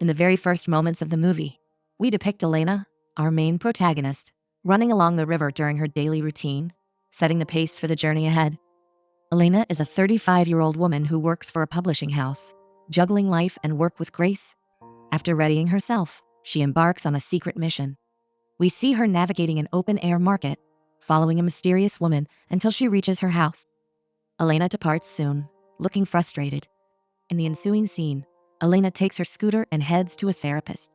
In the very first moments of the movie, we depict Elena, our main protagonist, running along the river during her daily routine, setting the pace for the journey ahead. Elena is a 35-year-old woman who works for a publishing house, juggling life and work with grace. After readying herself, she embarks on a secret mission. We see her navigating an open-air market, following a mysterious woman until she reaches her house. Elena departs soon, looking frustrated. In the ensuing scene, Elena takes her scooter and heads to a therapist.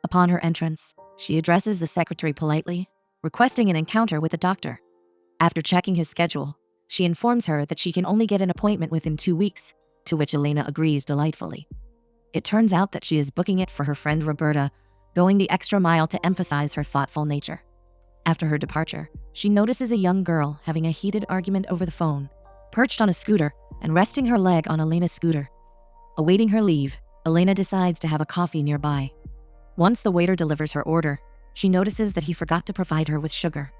Upon her entrance, she addresses the secretary politely, requesting an encounter with the doctor. After checking his schedule, she informs her that she can only get an appointment within 2 weeks, to which Elena agrees delightfully. It turns out that she is booking it for her friend Roberta, going the extra mile to emphasize her thoughtful nature. After her departure, she notices a young girl having a heated argument over the phone, perched on a scooter and resting her leg on Elena's scooter. Awaiting her leave, Elena decides to have a coffee nearby. Once the waiter delivers her order, she notices that he forgot to provide her with sugar.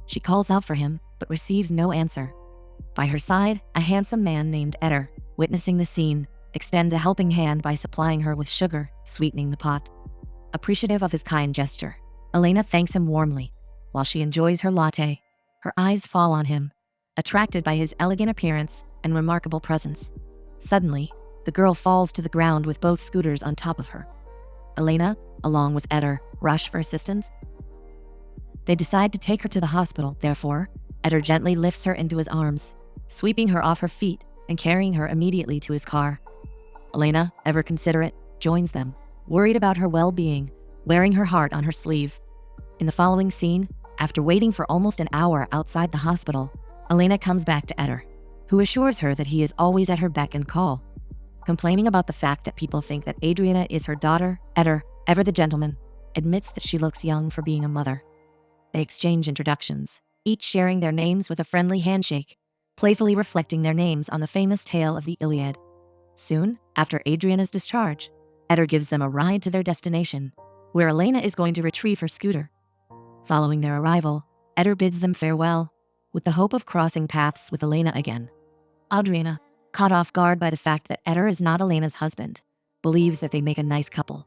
She calls out for him, but receives no answer. By her side, a handsome man named Eder, witnessing the scene, extends a helping hand by supplying her with sugar, sweetening the pot. Appreciative of his kind gesture, Elena thanks him warmly. While she enjoys her latte, her eyes fall on him, attracted by his elegant appearance and remarkable presence. Suddenly, the girl falls to the ground with both scooters on top of her. Elena, along with Eder, rush for assistance. They decide to take her to the hospital, therefore, Eder gently lifts her into his arms, sweeping her off her feet and carrying her immediately to his car. Elena, ever considerate, joins them, worried about her well-being, wearing her heart on her sleeve. In the following scene, after waiting for almost an hour outside the hospital, Elena comes back to Eder, who assures her that he is always at her beck and call. Complaining about the fact that people think that Adriana is her daughter, Eder, ever the gentleman, admits that she looks young for being a mother. They exchange introductions, each sharing their names with a friendly handshake, playfully reflecting their names on the famous tale of the Iliad. Soon, after Adriana's discharge, Eder gives them a ride to their destination, where Elena is going to retrieve her scooter. Following their arrival, Eder bids them farewell, with the hope of crossing paths with Elena again. Adriana, caught off guard by the fact that Eder is not Elena's husband, believes that they make a nice couple.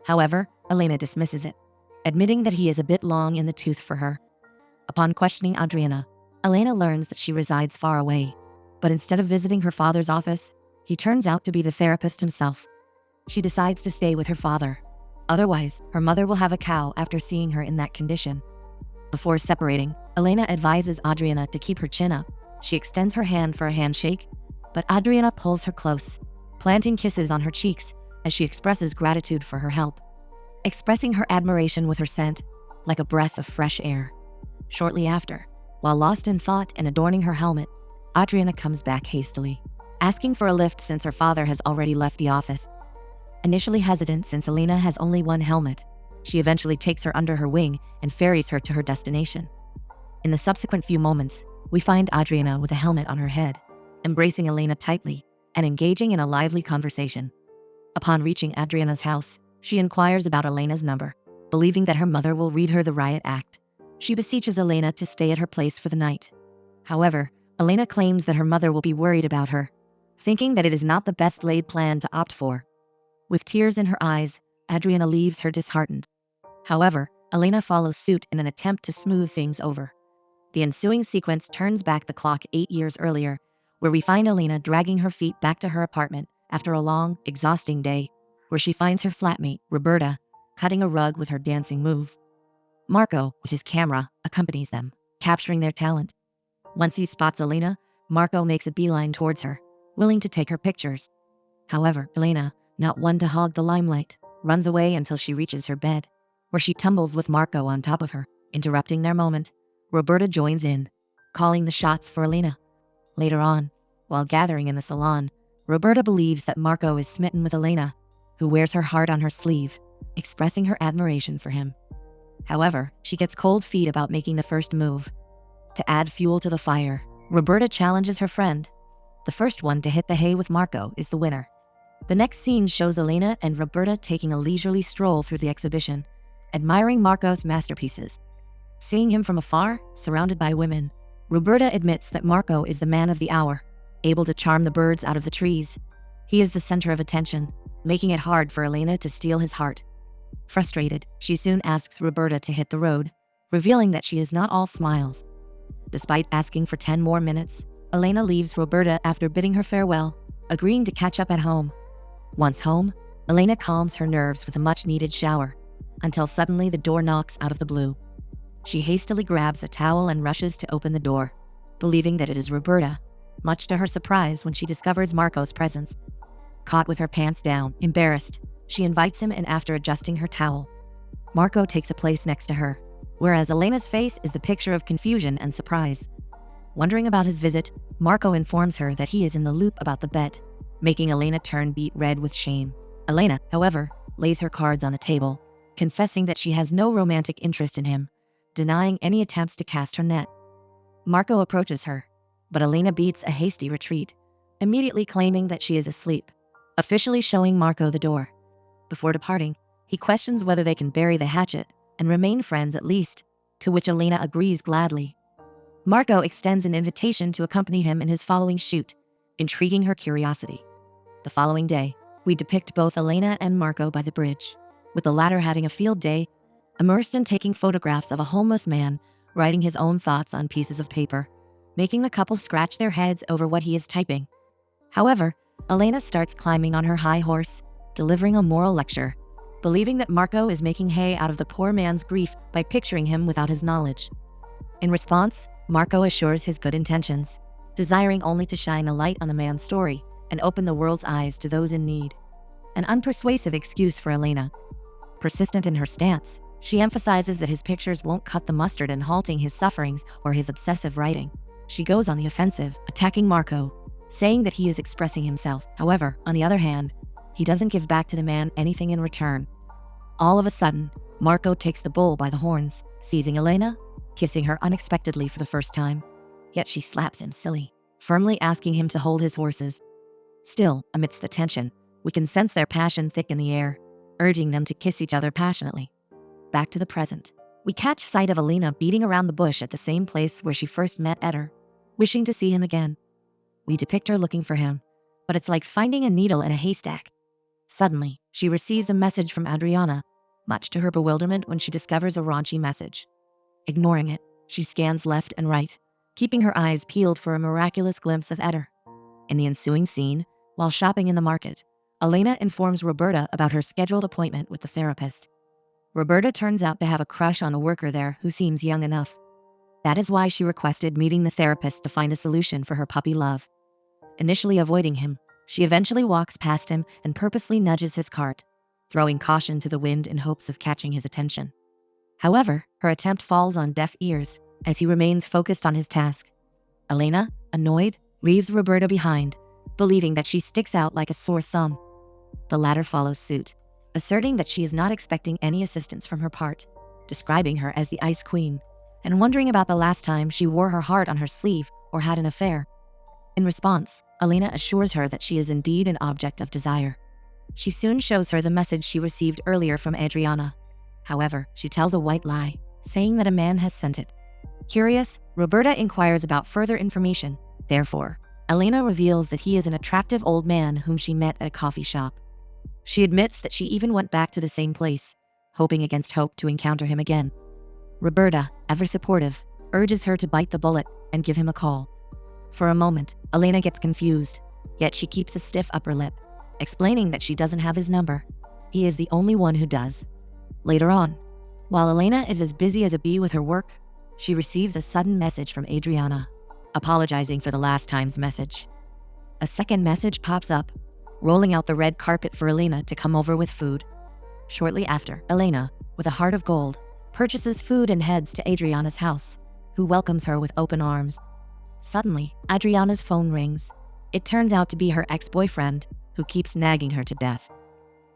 However, Elena dismisses it, admitting that he is a bit long in the tooth for her. Upon questioning Adriana, Elena learns that she resides far away, but instead of visiting her father's office, he turns out to be the therapist himself. She decides to stay with her father. Otherwise, her mother will have a cow after seeing her in that condition. Before separating, Elena advises Adriana to keep her chin up. She extends her hand for a handshake, but Adriana pulls her close, planting kisses on her cheeks as she expresses gratitude for her help, expressing her admiration with her scent, like a breath of fresh air. Shortly after, while lost in thought and adorning her helmet, Adriana comes back hastily, asking for a lift since her father has already left the office. Initially hesitant since Elena has only one helmet, she eventually takes her under her wing and ferries her to her destination. In the subsequent few moments, we find Adriana with a helmet on her head, embracing Elena tightly and engaging in a lively conversation. Upon reaching Adriana's house, she inquires about Elena's number, believing that her mother will read her the riot act. She beseeches Elena to stay at her place for the night. However, Elena claims that her mother will be worried about her, thinking that it is not the best laid plan to opt for. With tears in her eyes, Adriana leaves her disheartened. However, Elena follows suit in an attempt to smooth things over. The ensuing sequence turns back the clock 8 years earlier, where we find Elena dragging her feet back to her apartment after a long, exhausting day, where she finds her flatmate, Roberta, cutting a rug with her dancing moves. Marco, with his camera, accompanies them, capturing their talent. Once he spots Elena, Marco makes a beeline towards her, willing to take her pictures. However, Elena, not one to hog the limelight, runs away until she reaches her bed, where she tumbles with Marco on top of her. Interrupting their moment, Roberta joins in, calling the shots for Elena. Later on, while gathering in the salon, Roberta believes that Marco is smitten with Elena, who wears her heart on her sleeve, expressing her admiration for him. However, she gets cold feet about making the first move. To add fuel to the fire, Roberta challenges her friend. The first one to hit the hay with Marco is the winner. The next scene shows Elena and Roberta taking a leisurely stroll through the exhibition, admiring Marco's masterpieces. Seeing him from afar, surrounded by women, Roberta admits that Marco is the man of the hour, able to charm the birds out of the trees. He is the center of attention, making it hard for Elena to steal his heart. Frustrated, she soon asks Roberta to hit the road, revealing that she is not all smiles. Despite asking for 10 more minutes, Elena leaves Roberta after bidding her farewell, agreeing to catch up at home. Once home, Elena calms her nerves with a much-needed shower, until suddenly the door knocks out of the blue. She hastily grabs a towel and rushes to open the door, believing that it is Roberta, much to her surprise when she discovers Marco's presence. Caught with her pants down, embarrassed, she invites him in after adjusting her towel. Marco takes a place next to her, whereas Elena's face is the picture of confusion and surprise. Wondering about his visit, Marco informs her that he is in the loop about the bet, making Elena turn beet red with shame. Elena, however, lays her cards on the table, confessing that she has no romantic interest in him, denying any attempts to cast her net. Marco approaches her, but Elena beats a hasty retreat, immediately claiming that she is asleep, officially showing Marco the door. Before departing, he questions whether they can bury the hatchet and remain friends at least, to which Elena agrees gladly. Marco extends an invitation to accompany him in his following shoot, intriguing her curiosity. The following day, we depict both Elena and Marco by the bridge, with the latter having a field day, immersed in taking photographs of a homeless man writing his own thoughts on pieces of paper, making the couple scratch their heads over what he is typing. However, Elena starts climbing on her high horse, delivering a moral lecture, believing that Marco is making hay out of the poor man's grief by picturing him without his knowledge. In response, Marco assures his good intentions, desiring only to shine a light on the man's story and open the world's eyes to those in need. An unpersuasive excuse for Elena. Persistent in her stance, she emphasizes that his pictures won't cut the mustard in halting his sufferings or his obsessive writing. She goes on the offensive, attacking Marco, saying that he is expressing himself. However, on the other hand, he doesn't give back to the man anything in return. All of a sudden, Marco takes the bull by the horns, seizing Elena, kissing her unexpectedly for the first time. Yet she slaps him silly, firmly asking him to hold his horses. Still, amidst the tension, we can sense their passion thick in the air, urging them to kiss each other passionately. Back to the present. We catch sight of Elena beating around the bush at the same place where she first met Eder, wishing to see him again. We depict her looking for him, but it's like finding a needle in a haystack. Suddenly, she receives a message from Adriana, much to her bewilderment when she discovers a raunchy message. Ignoring it, she scans left and right, keeping her eyes peeled for a miraculous glimpse of Eder. In the ensuing scene, while shopping in the market, Elena informs Roberta about her scheduled appointment with the therapist. Roberta turns out to have a crush on a worker there who seems young enough. That is why she requested meeting the therapist to find a solution for her puppy love. Initially avoiding him, she eventually walks past him and purposely nudges his cart, throwing caution to the wind in hopes of catching his attention. However, her attempt falls on deaf ears as he remains focused on his task. Elena, annoyed, leaves Roberta behind, believing that she sticks out like a sore thumb. The latter follows suit, asserting that she is not expecting any assistance from her part, describing her as the Ice Queen, and wondering about the last time she wore her heart on her sleeve or had an affair. In response, Elena assures her that she is indeed an object of desire. She soon shows her the message she received earlier from Adriana. However, she tells a white lie, saying that a man has sent it. Curious, Roberta inquires about further information. Therefore, Elena reveals that he is an attractive old man whom she met at a coffee shop. She admits that she even went back to the same place, hoping against hope to encounter him again. Roberta, ever supportive, urges her to bite the bullet and give him a call. For a moment, Elena gets confused, yet she keeps a stiff upper lip, explaining that she doesn't have his number. He is the only one who does. Later on, while Elena is as busy as a bee with her work, she receives a sudden message from Adriana, apologizing for the last time's message. A second message pops up, rolling out the red carpet for Elena to come over with food. Shortly after, Elena, with a heart of gold, purchases food and heads to Adriana's house, who welcomes her with open arms. Suddenly, Adriana's phone rings. It turns out to be her ex-boyfriend, who keeps nagging her to death.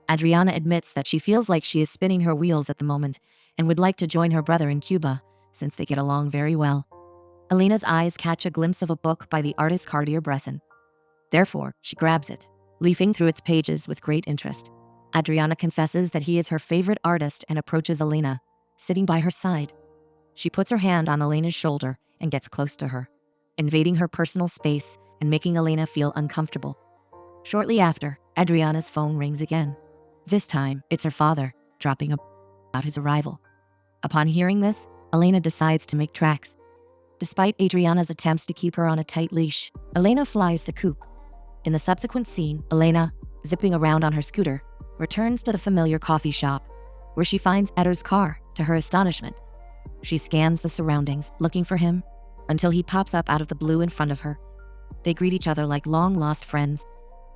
Adriana admits that she feels like she is spinning her wheels at the moment and would like to join her brother in Cuba, since they get along very well. Elena's eyes catch a glimpse of a book by the artist Cartier-Bresson. Therefore, she grabs it, leafing through its pages with great interest. Adriana confesses that he is her favorite artist and approaches Elena, sitting by her side. She puts her hand on Elena's shoulder and gets close to her, invading her personal space and making Elena feel uncomfortable. Shortly after, Adriana's phone rings again. This time, it's her father, dropping about his arrival. Upon hearing this, Elena decides to make tracks. Despite Adriana's attempts to keep her on a tight leash, Elena flies the coop. In the subsequent scene, Elena, zipping around on her scooter, returns to the familiar coffee shop, where she finds Eder's car, to her astonishment. She scans the surroundings, looking for him, until he pops up out of the blue in front of her. They greet each other like long-lost friends.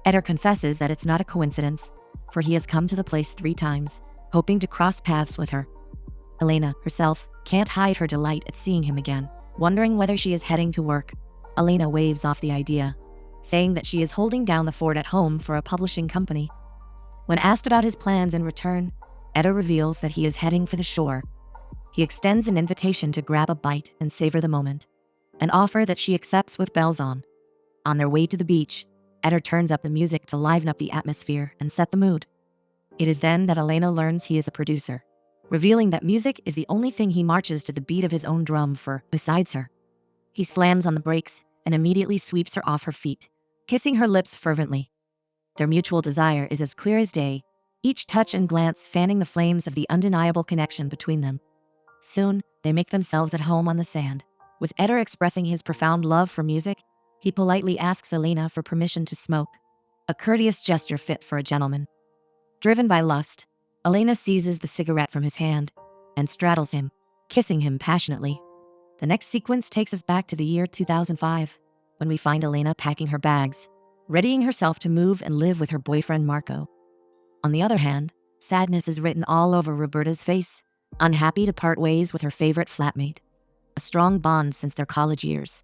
Eder confesses that it's not a coincidence, for he has come to the place 3 times, hoping to cross paths with her. Elena, herself, can't hide her delight at seeing him again. Wondering whether she is heading to work, Elena waves off the idea, saying that she is holding down the fort at home for a publishing company. When asked about his plans in return, Eder reveals that he is heading for the shore. He extends an invitation to grab a bite and savor the moment, an offer that she accepts with bells on. On their way to the beach, Eder turns up the music to liven up the atmosphere and set the mood. It is then that Elena learns he is a producer, revealing that music is the only thing he marches to the beat of his own drum for besides her. He slams on the brakes and immediately sweeps her off her feet, kissing her lips fervently. Their mutual desire is as clear as day, each touch and glance fanning the flames of the undeniable connection between them. Soon, they make themselves at home on the sand. With Eder expressing his profound love for music, he politely asks Elena for permission to smoke, a courteous gesture fit for a gentleman. Driven by lust, Elena seizes the cigarette from his hand and straddles him, kissing him passionately. The next sequence takes us back to the year 2005, when we find Elena packing her bags, readying herself to move and live with her boyfriend Marco. On the other hand, sadness is written all over Roberta's face, unhappy to part ways with her favorite flatmate, a strong bond since their college years.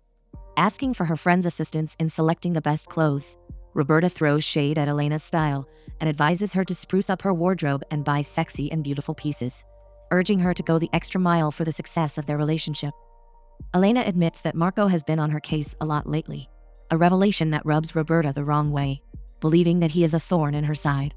Asking for her friend's assistance in selecting the best clothes, Roberta throws shade at Elena's style and advises her to spruce up her wardrobe and buy sexy and beautiful pieces, urging her to go the extra mile for the success of their relationship. Elena admits that Marco has been on her case a lot lately, a revelation that rubs Roberta the wrong way, believing that he is a thorn in her side.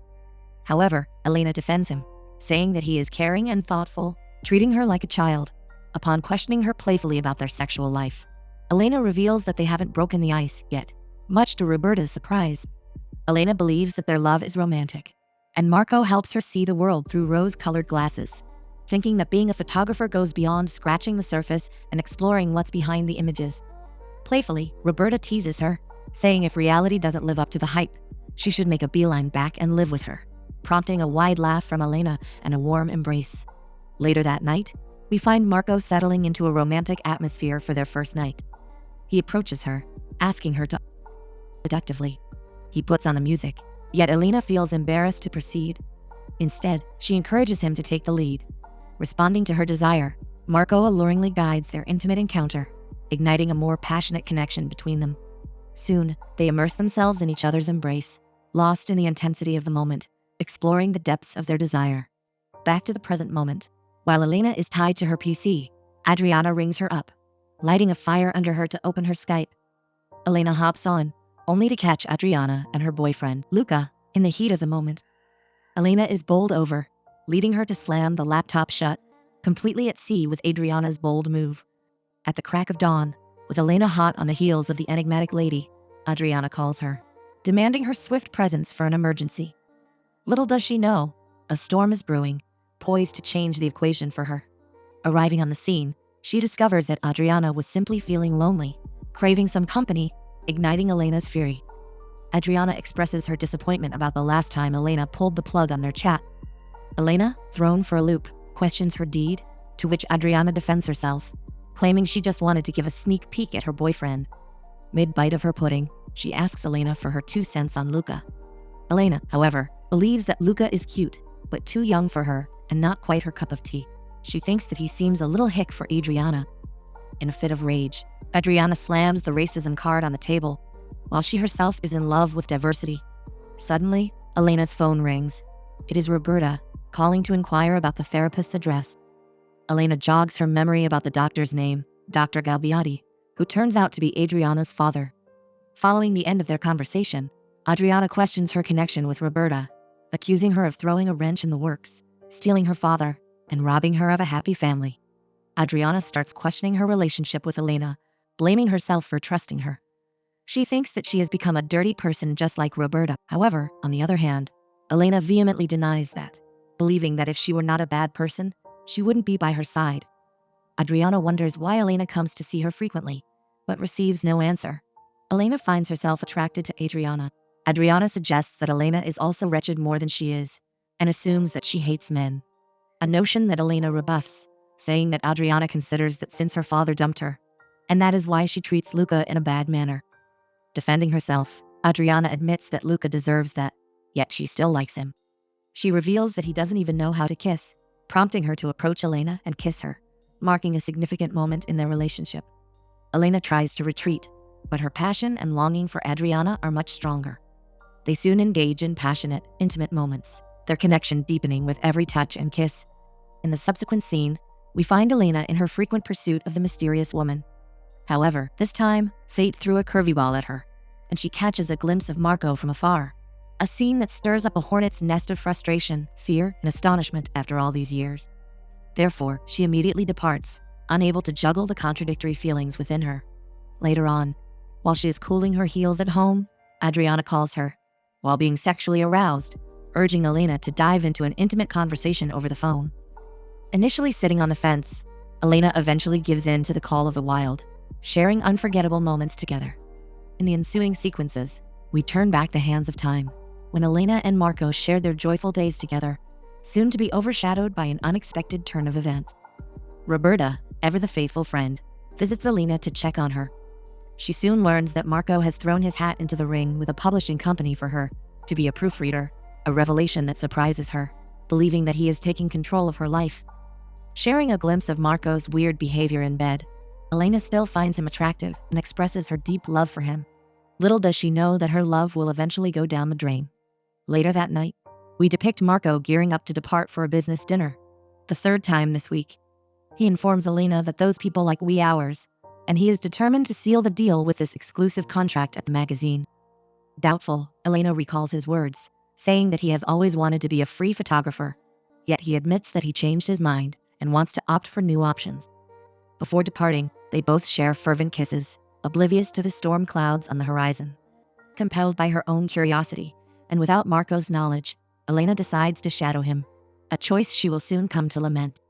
However, Elena defends him, saying that he is caring and thoughtful, treating her like a child. Upon questioning her playfully about their sexual life, Elena reveals that they haven't broken the ice yet, much to Roberta's surprise. Elena believes that their love is romantic, and Marco helps her see the world through rose-colored glasses, thinking that being a photographer goes beyond scratching the surface and exploring what's behind the images. Playfully, Roberta teases her, saying if reality doesn't live up to the hype, she should make a beeline back and live with her, prompting a wide laugh from Elena and a warm embrace. Later that night, we find Marco settling into a romantic atmosphere for their first night. He approaches her, asking her to seductively. He puts on the music, yet Elena feels embarrassed to proceed. Instead, she encourages him to take the lead. Responding to her desire, Marco alluringly guides their intimate encounter, igniting a more passionate connection between them. Soon, they immerse themselves in each other's embrace, lost in the intensity of the moment, exploring the depths of their desire. Back to the present moment. While Elena is tied to her PC, Adriana rings her up, lighting a fire under her to open her Skype. Elena hops on, only to catch Adriana and her boyfriend, Luca, in the heat of the moment. Elena is bowled over, leading her to slam the laptop shut, completely at sea with Adriana's bold move. At the crack of dawn, with Elena hot on the heels of the enigmatic lady, Adriana calls her, demanding her swift presence for an emergency. Little does she know, a storm is brewing, poised to change the equation for her. Arriving on the scene, she discovers that Adriana was simply feeling lonely, craving some company, igniting Elena's fury. Adriana expresses her disappointment about the last time Elena pulled the plug on their chat. Elena, thrown for a loop, questions her deed, to which Adriana defends herself, claiming she just wanted to give a sneak peek at her boyfriend. Mid-bite of her pudding, she asks Elena for her 2 cents on Luca. Elena, however, believes that Luca is cute, but too young for her and not quite her cup of tea. She thinks that he seems a little hick for Adriana. In a fit of rage, Adriana slams the racism card on the table, while she herself is in love with diversity. Suddenly, Elena's phone rings. It is Roberta, calling to inquire about the therapist's address. Elena jogs her memory about the doctor's name, Dr. Galbiati, who turns out to be Adriana's father. Following the end of their conversation, Adriana questions her connection with Roberta, accusing her of throwing a wrench in the works, stealing her father, and robbing her of a happy family. Adriana starts questioning her relationship with Elena, blaming herself for trusting her. She thinks that she has become a dirty person just like Roberta. However, on the other hand, Elena vehemently denies that, believing that if she were not a bad person, she wouldn't be by her side. Adriana wonders why Elena comes to see her frequently, but receives no answer. Elena finds herself attracted to Adriana. Adriana suggests that Elena is also wretched more than she is, and assumes that she hates men. A notion that Elena rebuffs, saying that Adriana considers that since her father dumped her, and that is why she treats Luca in a bad manner. Defending herself, Adriana admits that Luca deserves that, yet she still likes him. She reveals that he doesn't even know how to kiss, prompting her to approach Elena and kiss her, marking a significant moment in their relationship. Elena tries to retreat, but her passion and longing for Adriana are much stronger. They soon engage in passionate, intimate moments, their connection deepening with every touch and kiss. In the subsequent scene, we find Elena in her frequent pursuit of the mysterious woman. However, this time, fate threw a curveball at her, and she catches a glimpse of Marco from afar. A scene that stirs up a hornet's nest of frustration, fear, and astonishment after all these years. Therefore, she immediately departs, unable to juggle the contradictory feelings within her. Later on, while she is cooling her heels at home, Adriana calls her, while being sexually aroused, urging Elena to dive into an intimate conversation over the phone. Initially sitting on the fence, Elena eventually gives in to the call of the wild, sharing unforgettable moments together. In the ensuing sequences, we turn back the hands of time, when Elena and Marco shared their joyful days together, soon to be overshadowed by an unexpected turn of events. Roberta, ever the faithful friend, visits Elena to check on her. She soon learns that Marco has thrown his hat into the ring with a publishing company for her to be a proofreader, a revelation that surprises her, believing that he is taking control of her life. Sharing a glimpse of Marco's weird behavior in bed, Elena still finds him attractive and expresses her deep love for him. Little does she know that her love will eventually go down the drain. Later that night, we depict Marco gearing up to depart for a business dinner, the third time this week. He informs Elena that those people like wee hours, and he is determined to seal the deal with this exclusive contract at the magazine. Doubtful, Elena recalls his words, saying that he has always wanted to be a free photographer, yet he admits that he changed his mind and wants to opt for new options. Before departing, they both share fervent kisses, oblivious to the storm clouds on the horizon. Compelled by her own curiosity, and without Marco's knowledge, Elena decides to shadow him, a choice she will soon come to lament.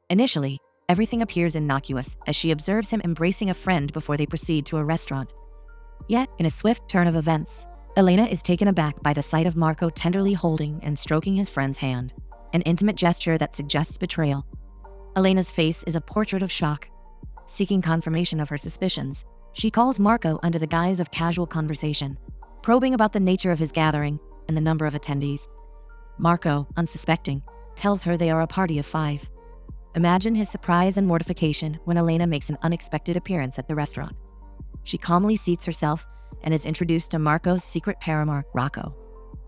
Initially, everything appears innocuous as she observes him embracing a friend before they proceed to a restaurant. Yet, in a swift turn of events, Elena is taken aback by the sight of Marco tenderly holding and stroking his friend's hand, an intimate gesture that suggests betrayal. Elena's face is a portrait of shock. Seeking confirmation of her suspicions, she calls Marco under the guise of casual conversation, probing about the nature of his gathering and the number of attendees. Marco, unsuspecting, tells her they are a party of 5. Imagine his surprise and mortification when Elena makes an unexpected appearance at the restaurant. She calmly seats herself and is introduced to Marco's secret paramour, Rocco.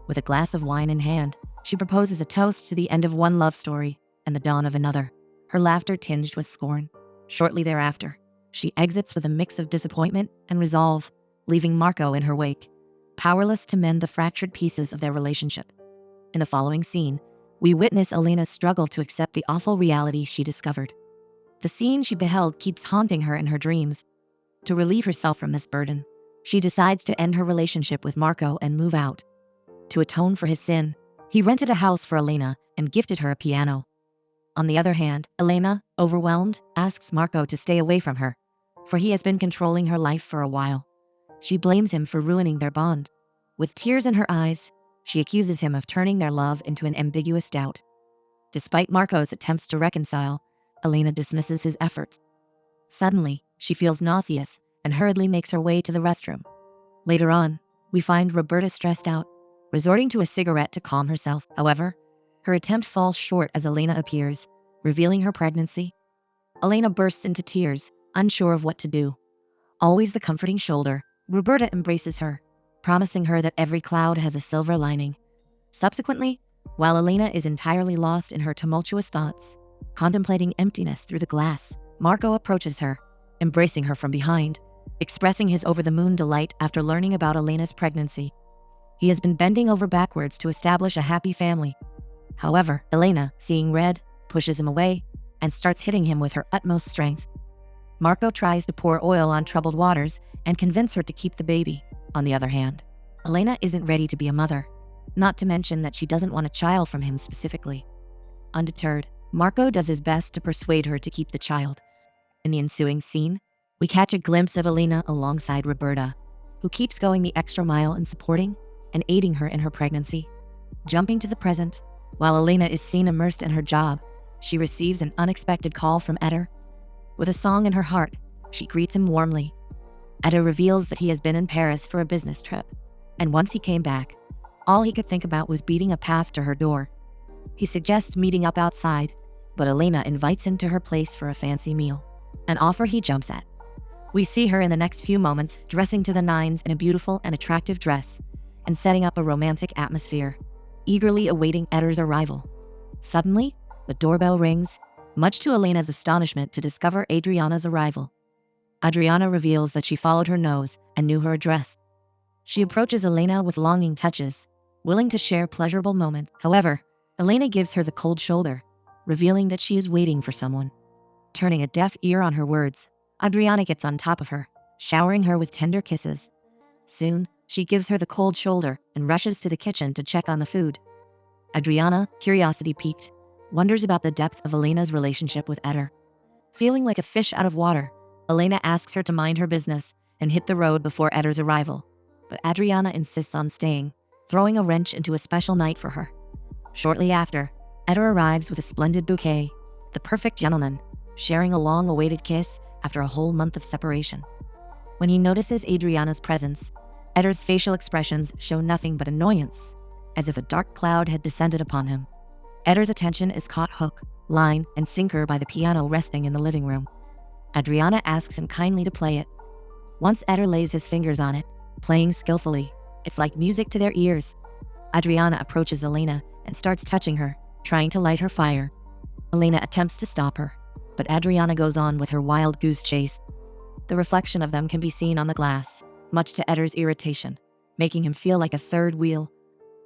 With a glass of wine in hand, she proposes a toast to the end of one love story and the dawn of another, her laughter tinged with scorn. Shortly thereafter, she exits with a mix of disappointment and resolve, leaving Marco in her wake, powerless to mend the fractured pieces of their relationship. In the following scene, we witness Elena's struggle to accept the awful reality she discovered. The scene she beheld keeps haunting her in her dreams. To relieve herself from this burden, she decides to end her relationship with Marco and move out. To atone for his sin, he rented a house for Elena and gifted her a piano. On the other hand, Elena, overwhelmed, asks Marco to stay away from her, for he has been controlling her life for a while. She blames him for ruining their bond. With tears in her eyes, she accuses him of turning their love into an ambiguous doubt. Despite Marco's attempts to reconcile, Elena dismisses his efforts. Suddenly, she feels nauseous and hurriedly makes her way to the restroom. Later on, we find Roberta stressed out, resorting to a cigarette to calm herself. However, her attempt falls short as Elena appears, revealing her pregnancy. Elena bursts into tears, unsure of what to do. Always the comforting shoulder, Roberta embraces her, promising her that every cloud has a silver lining. Subsequently, while Elena is entirely lost in her tumultuous thoughts, contemplating emptiness through the glass, Marco approaches her, embracing her from behind, expressing his over-the-moon delight after learning about Elena's pregnancy. He has been bending over backwards to establish a happy family. However, Elena, seeing red, pushes him away and starts hitting him with her utmost strength. Marco tries to pour oil on troubled waters and convince her to keep the baby. On the other hand, Elena isn't ready to be a mother, not to mention that she doesn't want a child from him specifically. Undeterred, Marco does his best to persuade her to keep the child. In the ensuing scene, we catch a glimpse of Elena alongside Roberta, who keeps going the extra mile in supporting and aiding her in her pregnancy. Jumping to the present, while Elena is seen immersed in her job, she receives an unexpected call from Eder. With a song in her heart, she greets him warmly. Eder reveals that he has been in Paris for a business trip, and once he came back, all he could think about was beating a path to her door. He suggests meeting up outside, but Elena invites him to her place for a fancy meal, an offer he jumps at. We see her in the next few moments dressing to the nines in a beautiful and attractive dress and setting up a romantic atmosphere, eagerly awaiting Eder's arrival. Suddenly, the doorbell rings, much to Elena's astonishment to discover Adriana's arrival. Adriana reveals that she followed her nose and knew her address. She approaches Elena with longing touches, willing to share pleasurable moments. However, Elena gives her the cold shoulder, revealing that she is waiting for someone. Turning a deaf ear on her words, Adriana gets on top of her, showering her with tender kisses. Soon, she gives her the cold shoulder and rushes to the kitchen to check on the food. Adriana, curiosity piqued, wonders about the depth of Elena's relationship with Eder. Feeling like a fish out of water, Elena asks her to mind her business and hit the road before Eder's arrival. But Adriana insists on staying, throwing a wrench into a special night for her. Shortly after, Eder arrives with a splendid bouquet, the perfect gentleman, sharing a long-awaited kiss after a whole month of separation. When he notices Adriana's presence, Eder's facial expressions show nothing but annoyance, as if a dark cloud had descended upon him. Eder's attention is caught hook, line, and sinker by the piano resting in the living room. Adriana asks him kindly to play it. Once Eder lays his fingers on it, playing skillfully, it's like music to their ears. Adriana approaches Elena and starts touching her, trying to light her fire. Elena attempts to stop her, but Adriana goes on with her wild goose chase. The reflection of them can be seen on the glass, much to Eder's irritation, making him feel like a third wheel.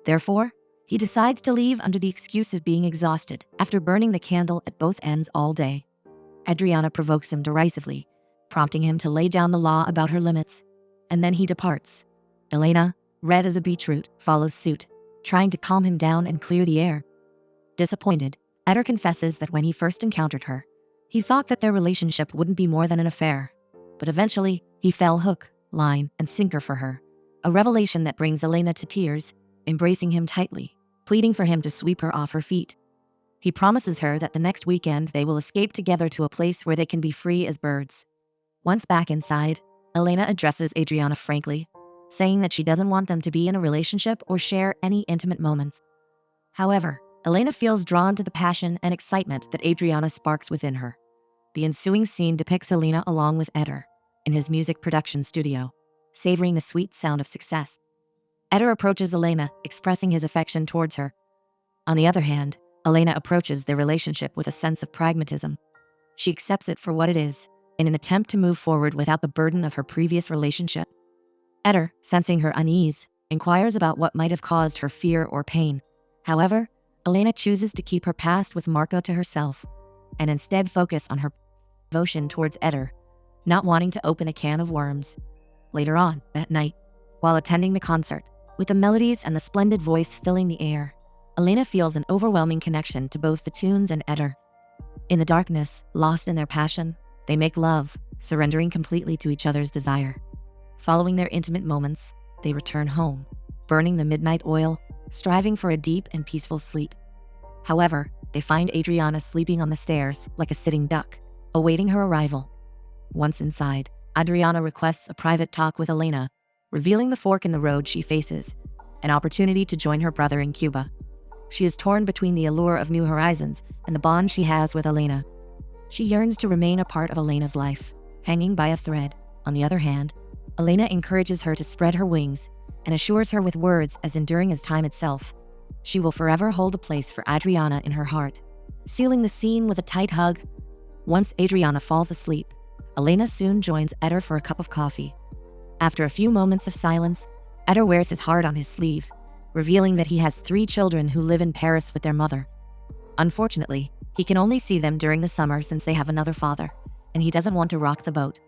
Therefore, he decides to leave under the excuse of being exhausted after burning the candle at both ends all day. Adriana provokes him derisively, prompting him to lay down the law about her limits, and then he departs. Elena, red as a beetroot, follows suit, trying to calm him down and clear the air. Disappointed, Eder confesses that when he first encountered her, he thought that their relationship wouldn't be more than an affair, but eventually he fell hook, line, and sinker for her, a revelation that brings Elena to tears, embracing him tightly, pleading for him to sweep her off her feet. He promises her that the next weekend they will escape together to a place where they can be free as birds. Once back inside, Elena addresses Adriana frankly, saying that she doesn't want them to be in a relationship or share any intimate moments. However, Elena feels drawn to the passion and excitement that Adriana sparks within her. The ensuing scene depicts Elena along with Eder in his music production studio, savoring the sweet sound of success. Eder approaches Elena, expressing his affection towards her. On the other hand, Elena approaches their relationship with a sense of pragmatism. She accepts it for what it is, in an attempt to move forward without the burden of her previous relationship. Eder, sensing her unease, inquires about what might have caused her fear or pain. However, Elena chooses to keep her past with Marco to herself, and instead focus on her devotion towards Eder, not wanting to open a can of worms. Later on, that night, while attending the concert, with the melodies and the splendid voice filling the air, Elena feels an overwhelming connection to both the tunes and Eder. In the darkness, lost in their passion, they make love, surrendering completely to each other's desire. Following their intimate moments, they return home, burning the midnight oil, striving for a deep and peaceful sleep. However, they find Adriana sleeping on the stairs like a sitting duck, awaiting her arrival. Once inside, Adriana requests a private talk with Elena, revealing the fork in the road she faces, an opportunity to join her brother in Cuba. She is torn between the allure of new horizons and the bond she has with Elena. She yearns to remain a part of Elena's life, hanging by a thread. On the other hand, Elena encourages her to spread her wings and assures her with words as enduring as time itself. She will forever hold a place for Adriana in her heart, sealing the scene with a tight hug. Once Adriana falls asleep, Elena soon joins Eder for a cup of coffee. After a few moments of silence, Eder wears his heart on his sleeve, revealing that he has 3 children who live in Paris with their mother. Unfortunately, he can only see them during the summer since they have another father, and he doesn't want to rock the boat.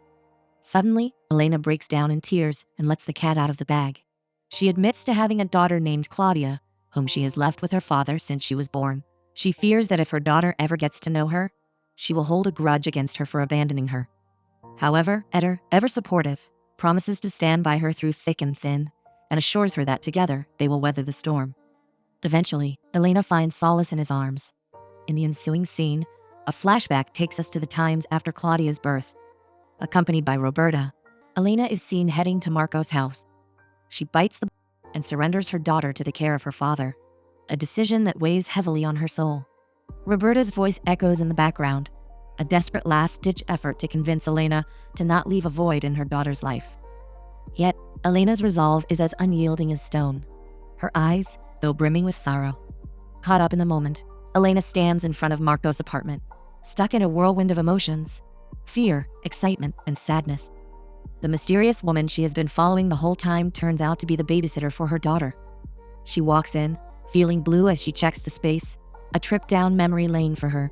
Suddenly, Elena breaks down in tears and lets the cat out of the bag. She admits to having a daughter named Claudia, whom she has left with her father since she was born. She fears that if her daughter ever gets to know her, she will hold a grudge against her for abandoning her. However, Eder, ever supportive, promises to stand by her through thick and thin and assures her that together they will weather the storm. Eventually, Elena finds solace in his arms. In the ensuing scene, a flashback takes us to the times after Claudia's birth. Accompanied by Roberta, Elena is seen heading to Marco's house. She bites the bullet and surrenders her daughter to the care of her father, a decision that weighs heavily on her soul. Roberta's voice echoes in the background, a desperate last-ditch effort to convince Elena to not leave a void in her daughter's life. Yet, Elena's resolve is as unyielding as stone, her eyes, though brimming with sorrow. Caught up in the moment, Elena stands in front of Marco's apartment, stuck in a whirlwind of emotions: fear, excitement, and sadness. The mysterious woman she has been following the whole time turns out to be the babysitter for her daughter. She walks in, feeling blue as she checks the space, a trip down memory lane for her.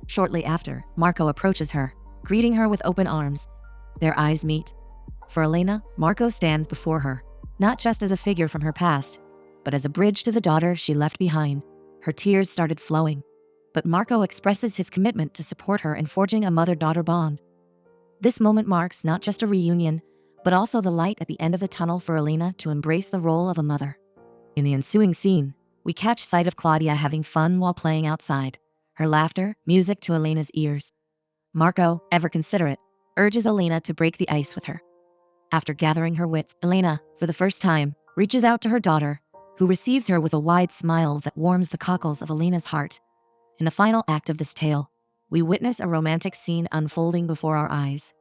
Shortly after, Marco approaches her, greeting her with open arms. Their eyes meet. For Elena, Marco stands before her, not just as a figure from her past, but as a bridge to the daughter she left behind. Her tears started flowing, but Marco expresses his commitment to support her in forging a mother-daughter bond. This moment marks not just a reunion, but also the light at the end of the tunnel for Elena to embrace the role of a mother. In the ensuing scene, we catch sight of Claudia having fun while playing outside, her laughter music to Elena's ears. Marco, ever considerate, urges Elena to break the ice with her. After gathering her wits, Elena, for the first time, reaches out to her daughter, who receives her with a wide smile that warms the cockles of Elena's heart. In the final act of this tale, we witness a romantic scene unfolding before our eyes.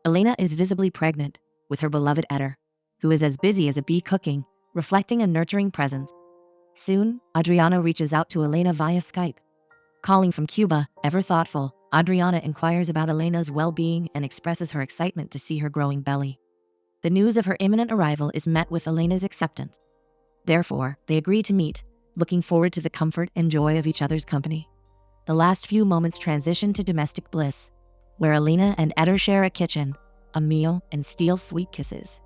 Elena is visibly pregnant with her beloved Eder, who is as busy as a bee cooking, reflecting a nurturing presence. Soon, Adriana reaches out to Elena via Skype. Calling from Cuba, ever thoughtful, Adriana inquires about Elena's well-being and expresses her excitement to see her growing belly. The news of her imminent arrival is met with Elena's acceptance. Therefore, they agree to meet, looking forward to the comfort and joy of each other's company. The last few moments transition to domestic bliss, where Elena and Eder share a kitchen, a meal, and steal sweet kisses.